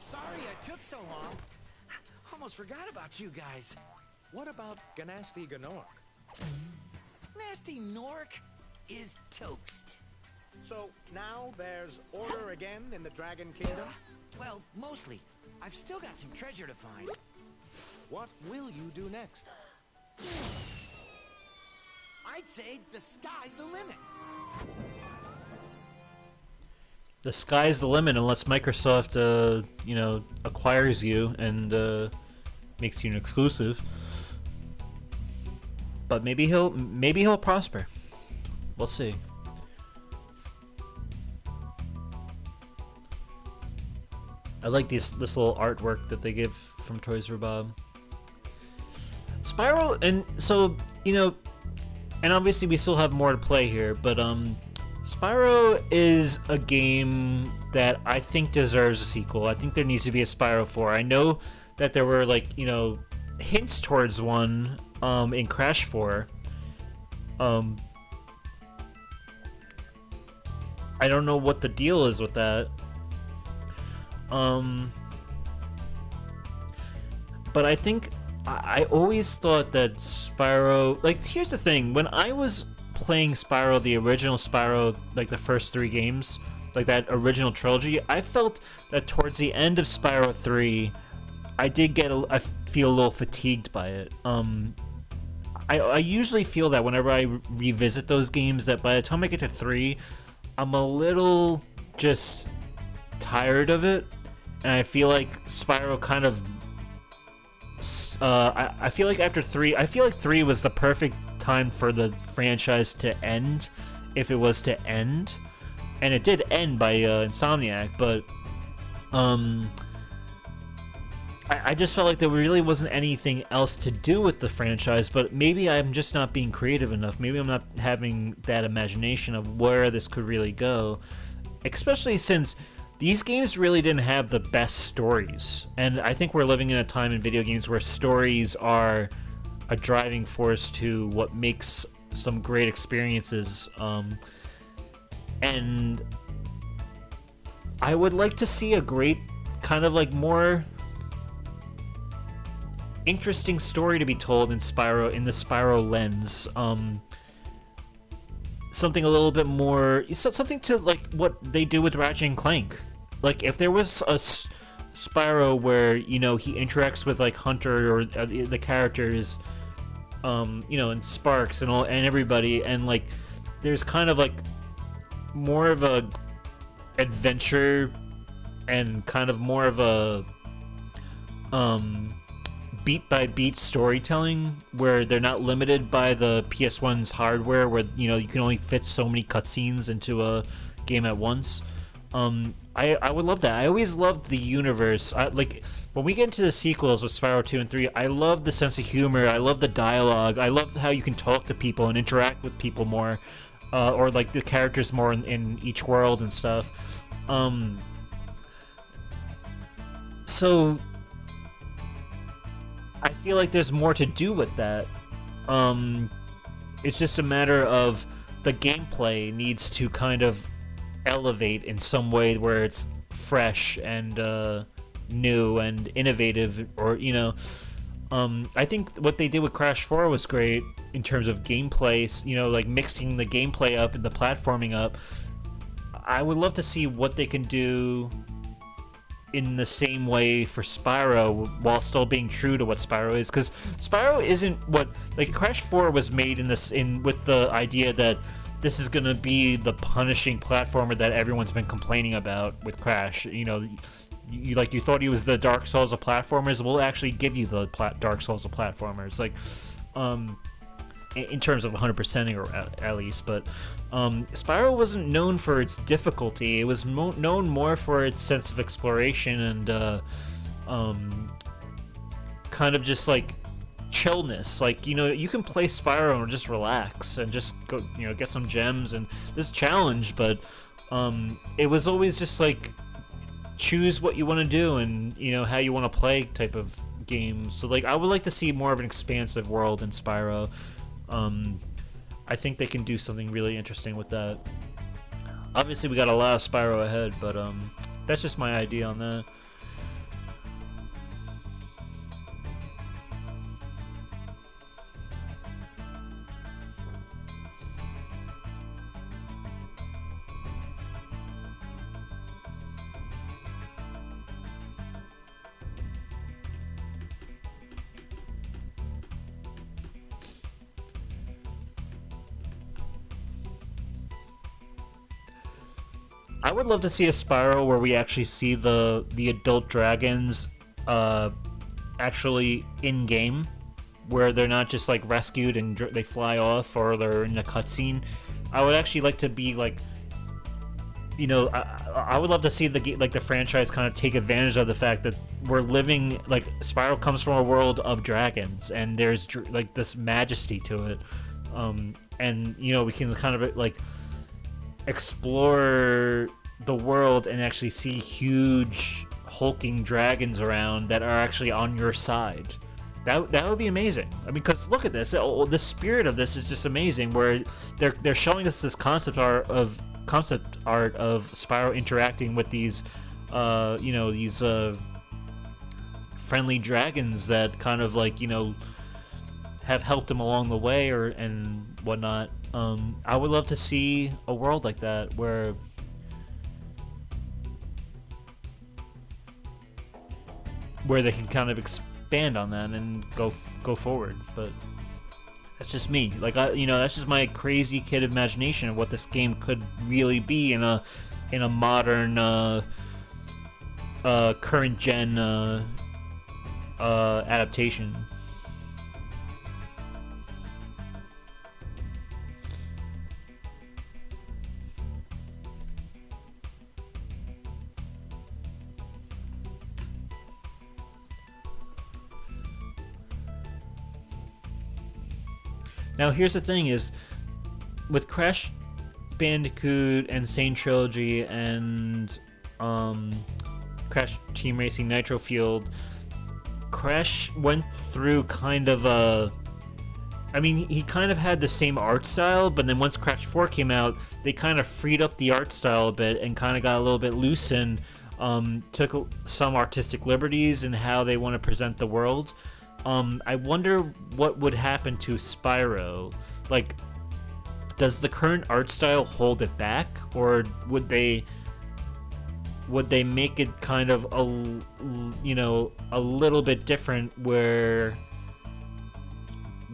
Sorry I took so long. Almost forgot about you guys. What about Ganasty Ganork? Nasty Nork is toast. So now there's order again in the Dragon Kingdom? Well, mostly. I've still got some treasure to find. What will you do next? I'd say the sky's the limit. The sky's the limit unless Microsoft, you know, acquires you and makes you an exclusive. But maybe he'll prosper. We'll see. I like this little artwork that they give from Toys R Bob. Spyro, and so, you know, and obviously we still have more to play here, but Spyro is a game that I think deserves a sequel. I think there needs to be a Spyro 4. I know that there were, like, you know, hints towards one in Crash 4. I don't know what the deal is with that. But I think I always thought that Spyro, like, here's the thing, when I was playing Spyro, the original Spyro, like the first 3 games, like that original trilogy, I felt that towards the end of Spyro 3, I did get I feel a little fatigued by it. I usually feel that whenever I revisit those games, that by the time I get to 3, I'm a little just tired of it, and I feel like Spyro kind of I feel like after 3, I feel like 3 was the perfect time for the franchise to end, if it was to end, and it did end by Insomniac, but I just felt like there really wasn't anything else to do with the franchise, but maybe I'm just not being creative enough. Maybe I'm not having that imagination of where this could really go, especially since these games really didn't have the best stories, and I think we're living in a time in video games where stories are a driving force to what makes some great experiences, and I would like to see a great, kind of like more interesting story to be told in Spyro, in the Spyro lens. Something a little bit more, something to like what they do with Ratchet and Clank. Like if there was a Spyro where, you know, he interacts with like Hunter or the characters, you know, and Sparks and all and everybody, and like there's kind of like more of a adventure and kind of more of a beat by beat storytelling where they're not limited by the PS1's hardware, where, you know, you can only fit so many cutscenes into a game at once. I would love that. I always loved the universe. Like when we get into the sequels with Spyro 2 and 3, I love the sense of humor, I love the dialogue, I love how you can talk to people and interact with people more, or like the characters more in each world and stuff. So I feel like there's more to do with that. It's just a matter of the gameplay needs to kind of elevate in some way where it's fresh and new and innovative, or I think what they did with Crash 4 was great in terms of gameplay, like mixing the gameplay up and the platforming up. I would love to see what they can do in the same way for Spyro while still being true to what Spyro is, because Spyro isn't what, like, Crash 4 was made with the idea that this is gonna be the punishing platformer that everyone's been complaining about with Crash. You thought he was the Dark Souls of platformers. We'll actually give you the Dark Souls of platformers, like, in terms of 100%ing, or at least. But Spyro wasn't known for its difficulty. It was known more for its sense of exploration and kind of just like chillness. Like, you can play Spyro and just relax and just go, get some gems and this challenge, but it was always just like choose what you want to do and how you want to play type of game. So like I would like to see more of an expansive world in Spyro. I think they can do something really interesting with that. Obviously we got a lot of Spyro ahead, but that's just my idea on that. I would love to see a Spyro where we actually see the adult dragons actually in game, where they're not just like rescued and they fly off or they're in a cutscene. I would actually like to be like, I would love to see the franchise kind of take advantage of the fact that we're living, like, Spyro comes from a world of dragons and there's like this majesty to it, and we can kind of like explore the world and actually see huge hulking dragons around that are actually on your side. That would be amazing. I mean, because look at this. The spirit of this is just amazing. Where they're showing us this concept art of Spyro interacting with these, these friendly dragons that kind of like have helped him along the way and whatnot. I would love to see a world like that where they can kind of expand on that and go forward. But that's just me. Like, that's just my crazy kid imagination of what this game could really be in a modern current gen adaptation. Now, here's the thing is, with Crash Bandicoot and Insane Trilogy and Crash Team Racing Nitro Fueled, Crash went through kind of a... I mean, he kind of had the same art style, but then once Crash 4 came out, they kind of freed up the art style a bit and kind of got a little bit loose and took some artistic liberties in how they want to present the world. I wonder what would happen to Spyro. Like, does the current art style hold it back, or would they make it kind of a little bit different where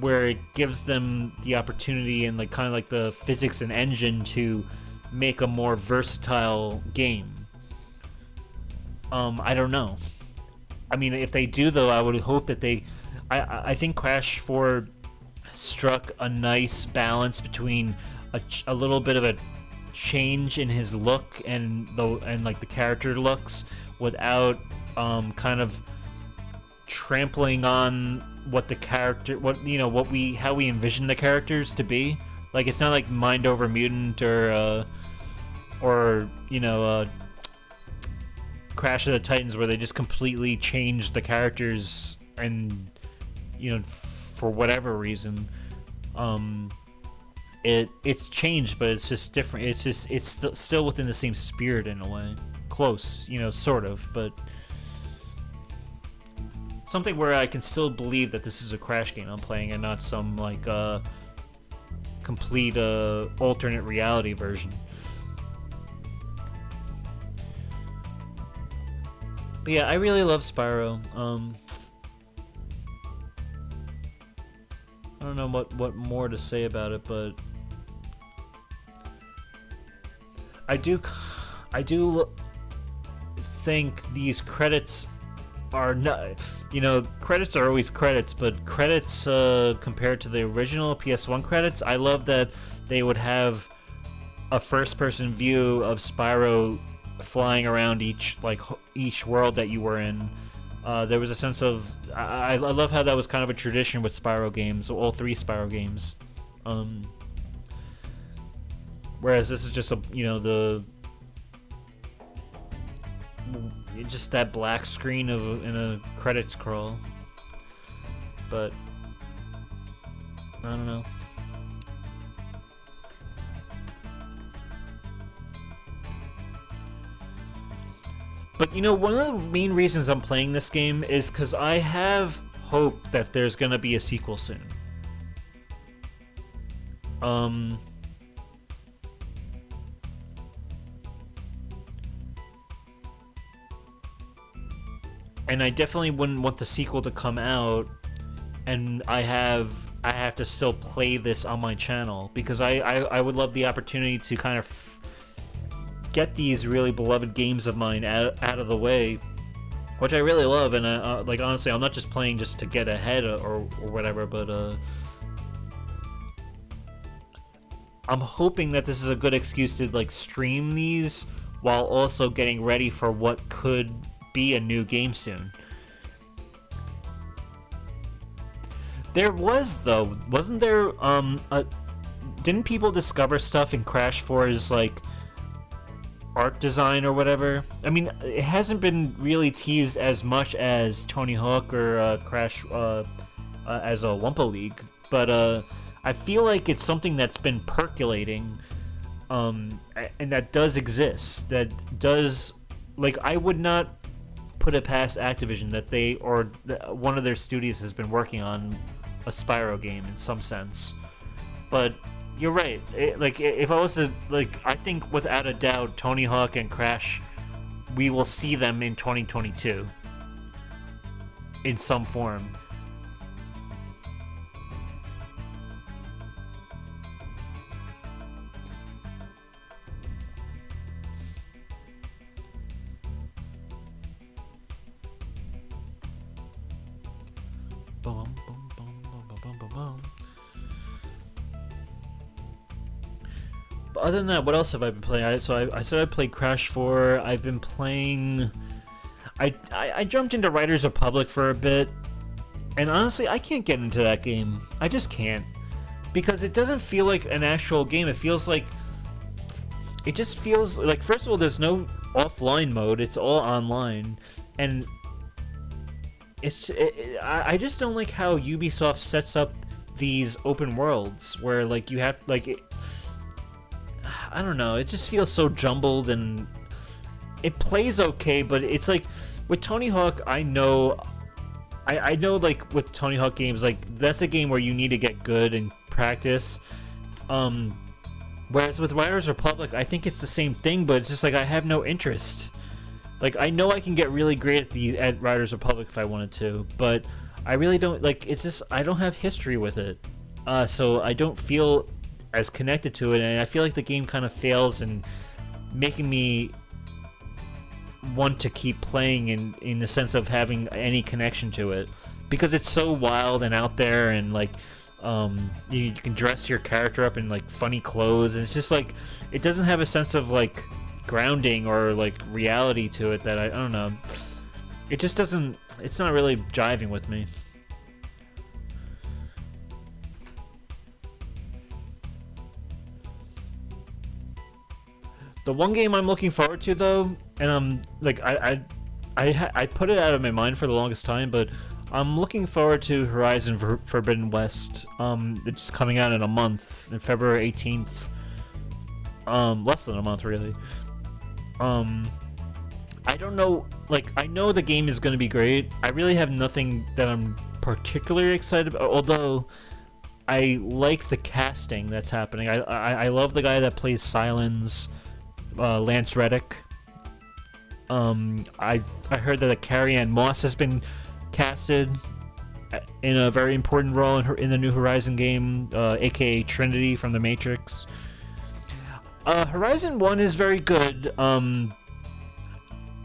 it gives them the opportunity and like kind of like the physics and engine to make a more versatile game? I don't know. I mean, if they do, though, I would hope that I think Crash 4 struck a nice balance between a little bit of a change in his look and like the character looks, without kind of trampling on what the character, how we envision the characters to be. Like, it's not like Mind Over Mutant or Crash of the Titans, where they just completely change the characters and, for whatever reason. It's changed, but it's just different. It's still within the same spirit in a way. Close, sort of, but something where I can still believe that this is a Crash game I'm playing and not some, like, complete alternate reality version. But yeah, I really love Spyro. I don't know what more to say about it, but I do think these credits are not, credits are always credits, but credits compared to the original PS1 credits, I love that they would have a first-person view of Spyro flying around each world that you were in. There was a sense of I love how that was kind of a tradition with Spyro games, all 3 Spyro games. Whereas this is just just that black screen in a credits scroll. But I don't know. But one of the main reasons I'm playing this game is because I have hope that there's gonna be a sequel soon. And I definitely wouldn't want the sequel to come out and I have to still play this on my channel, because I would love the opportunity to kind of get these really beloved games of mine out of the way, which I really love. And like, honestly, I'm not just playing just to get ahead or whatever, but I'm hoping that this is a good excuse to, like, stream these while also getting ready for what could be a new game soon. There was, though, wasn't there, didn't people discover stuff in Crash 4's, like, art design or whatever? I mean, it hasn't been really teased as much as Tony Hawk or Crash as a Wumpa League, but I feel like it's something that's been percolating, and that does exist. That does, like, I would not put it past Activision that they or one of their studios has been working on a Spyro game in some sense. But you're right. Like, if I was to, like, I think without a doubt, Tony Hawk and Crash, we will see them in 2022 in some form. Bum, bum, bum, bum, bum, bum, bum. But other than that, what else have I been playing? I said I played Crash 4. I've been playing... I jumped into Riders Republic for a bit, and honestly, I can't get into that game. I just can't. Because it doesn't feel like an actual game. It feels like... It just feels like, first of all, there's no offline mode. It's all online. And... I just don't like how Ubisoft sets up these open worlds where, like, you have, like, I don't know, it just feels so jumbled, and it plays okay, but it's like, with Tony Hawk, I know, like, with Tony Hawk games, like, that's a game where you need to get good and practice, whereas with Riders Republic, I think it's the same thing, but it's just like, I have no interest. Like, I know I can get really great at Riders Republic if I wanted to, but I really don't, like, it's just, I don't have history with it. So I don't feel as connected to it, and I feel like the game kind of fails in making me want to keep playing in the sense of having any connection to it. Because it's so wild and out there, and, like, you can dress your character up in, like, funny clothes, and it's just, like, it doesn't have a sense of, like, grounding or, like, reality to it that I don't know. it just doesn't. It's not really jiving with me. The one game I'm looking forward to, though, and I'm like I put it out of my mind for the longest time, but I'm looking forward to Horizon Forbidden West. It's coming out in a month, in February 18th. Less than a month, really. I don't know, like, I know the game is going to be great. I really have nothing that I'm particularly excited about, although I like the casting that's happening. I love the guy that plays Silence, Lance Reddick. I heard that Carrie-Anne Moss has been casted in a very important role in the new Horizon game, aka Trinity from The Matrix. Horizon 1 is very good.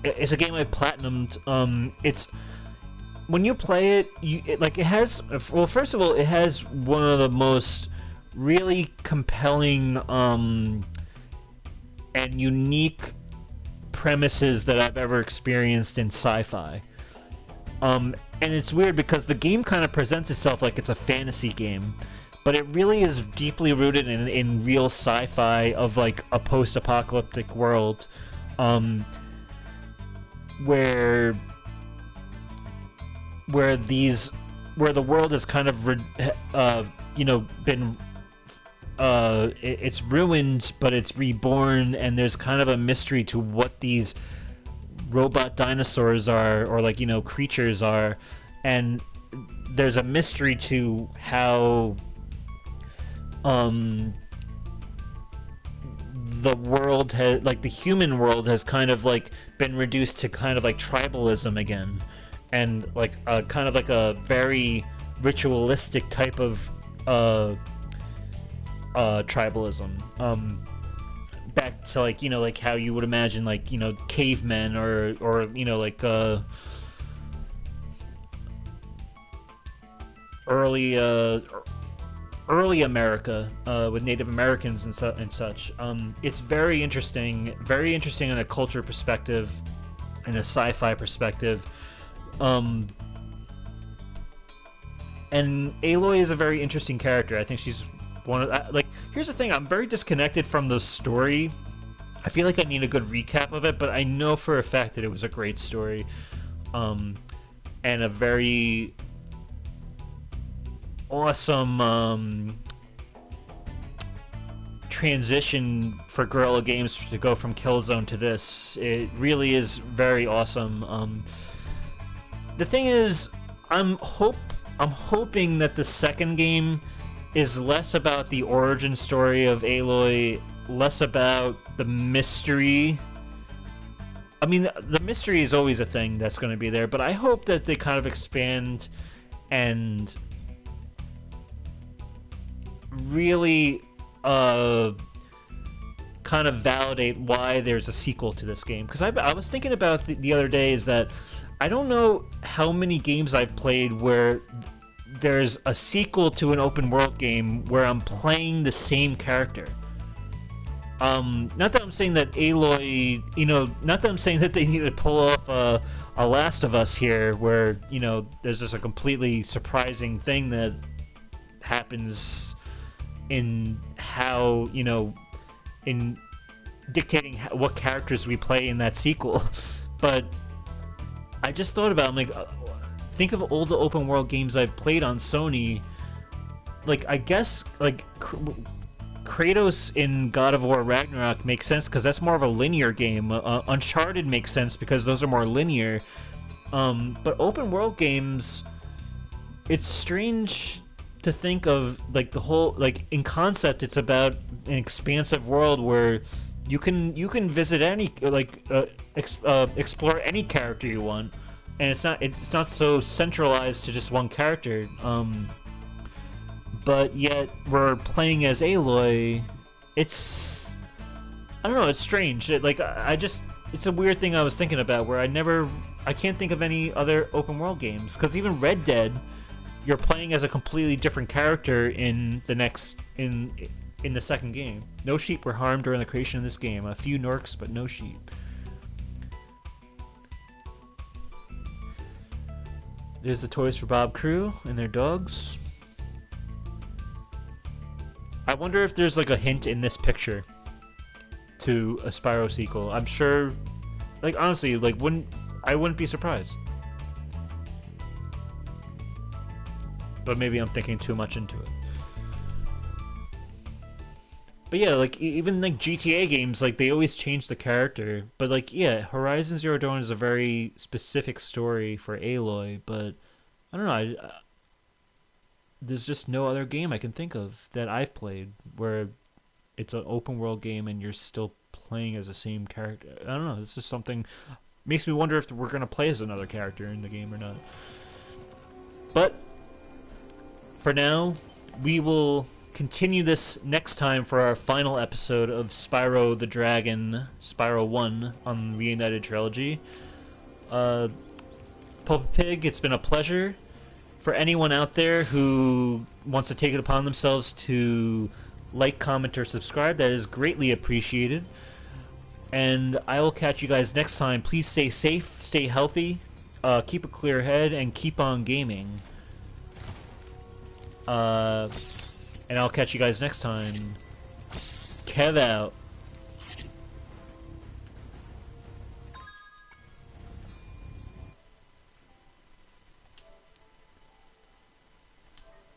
It's a game I've platinumed. It's when you play it, it has. Well, first of all, it has one of the most really compelling and unique premises that I've ever experienced in sci-fi. And it's weird because the game kind of presents itself like it's a fantasy game, but it really is deeply rooted in real sci-fi of like a post-apocalyptic world, where the world has kind of been it's ruined, but it's reborn, and there's kind of a mystery to what these robot dinosaurs are, or creatures are, and there's a mystery to how the world has, the human world has kind of been reduced to kind of tribalism again, and kind of a very ritualistic type of tribalism, back to how you would imagine cavemen or early America, with Native Americans and such. It's very interesting in a culture perspective, in a sci-fi perspective. And Aloy is a very interesting character. I think she's one of here's the thing, I'm very disconnected from the story. I feel like I need a good recap of it, but I know for a fact that it was a great story, and a very awesome transition for Guerrilla Games to go from Killzone to this. It really is very awesome. The thing is, I'm hoping that the second game is less about the origin story of Aloy, less about the mystery. I mean, the mystery is always a thing that's going to be there, but I hope that they kind of expand and really kind of validate why there's a sequel to this game. Because I was thinking about the other day is that I don't know how many games I've played where there's a sequel to an open world game where I'm playing the same character. Not that I'm saying that Aloy, not that I'm saying that they need to pull off a Last of Us here, where, there's just a completely surprising thing that happens in how, in dictating what characters we play in that sequel. But I just thought about, think of all the open world games I've played on Sony. I guess Kratos in God of War Ragnarok makes sense because that's more of a linear game. Uncharted makes sense because those are more linear. But open world games, it's strange to think of the whole, in concept it's about an expansive world where you can visit any explore any character you want, and it's not so centralized to just one character. But yet we're playing as Aloy. It's, I don't know, it's strange. It's a weird thing I was thinking about where I can't think of any other open world games, because even Red Dead, you're playing as a completely different character in the second game. No sheep were harmed during the creation of this game. A few Norks, but no sheep. There's the Toys for Bob crew and their dogs. I wonder if there's like a hint in this picture to a Spyro sequel. I'm sure, like honestly, like I wouldn't be surprised. But maybe I'm thinking too much into it. But yeah, like even like GTA games, like they always change the character. But like yeah, Horizon Zero Dawn is a very specific story for Aloy. But I don't know. There's just no other game I can think of that I've played where it's an open world game and you're still playing as the same character. I don't know. This is something makes me wonder if we're gonna play as another character in the game or not. But for now, we will continue this next time for our final episode of Spyro the Dragon, Spyro 1 on Reignited Trilogy. Pulpa Pig, it's been a pleasure. For anyone out there who wants to take it upon themselves to like, comment, or subscribe, that is greatly appreciated. And I will catch you guys next time. Please stay safe, stay healthy, keep a clear head, and keep on gaming. And I'll catch you guys next time. Kev out.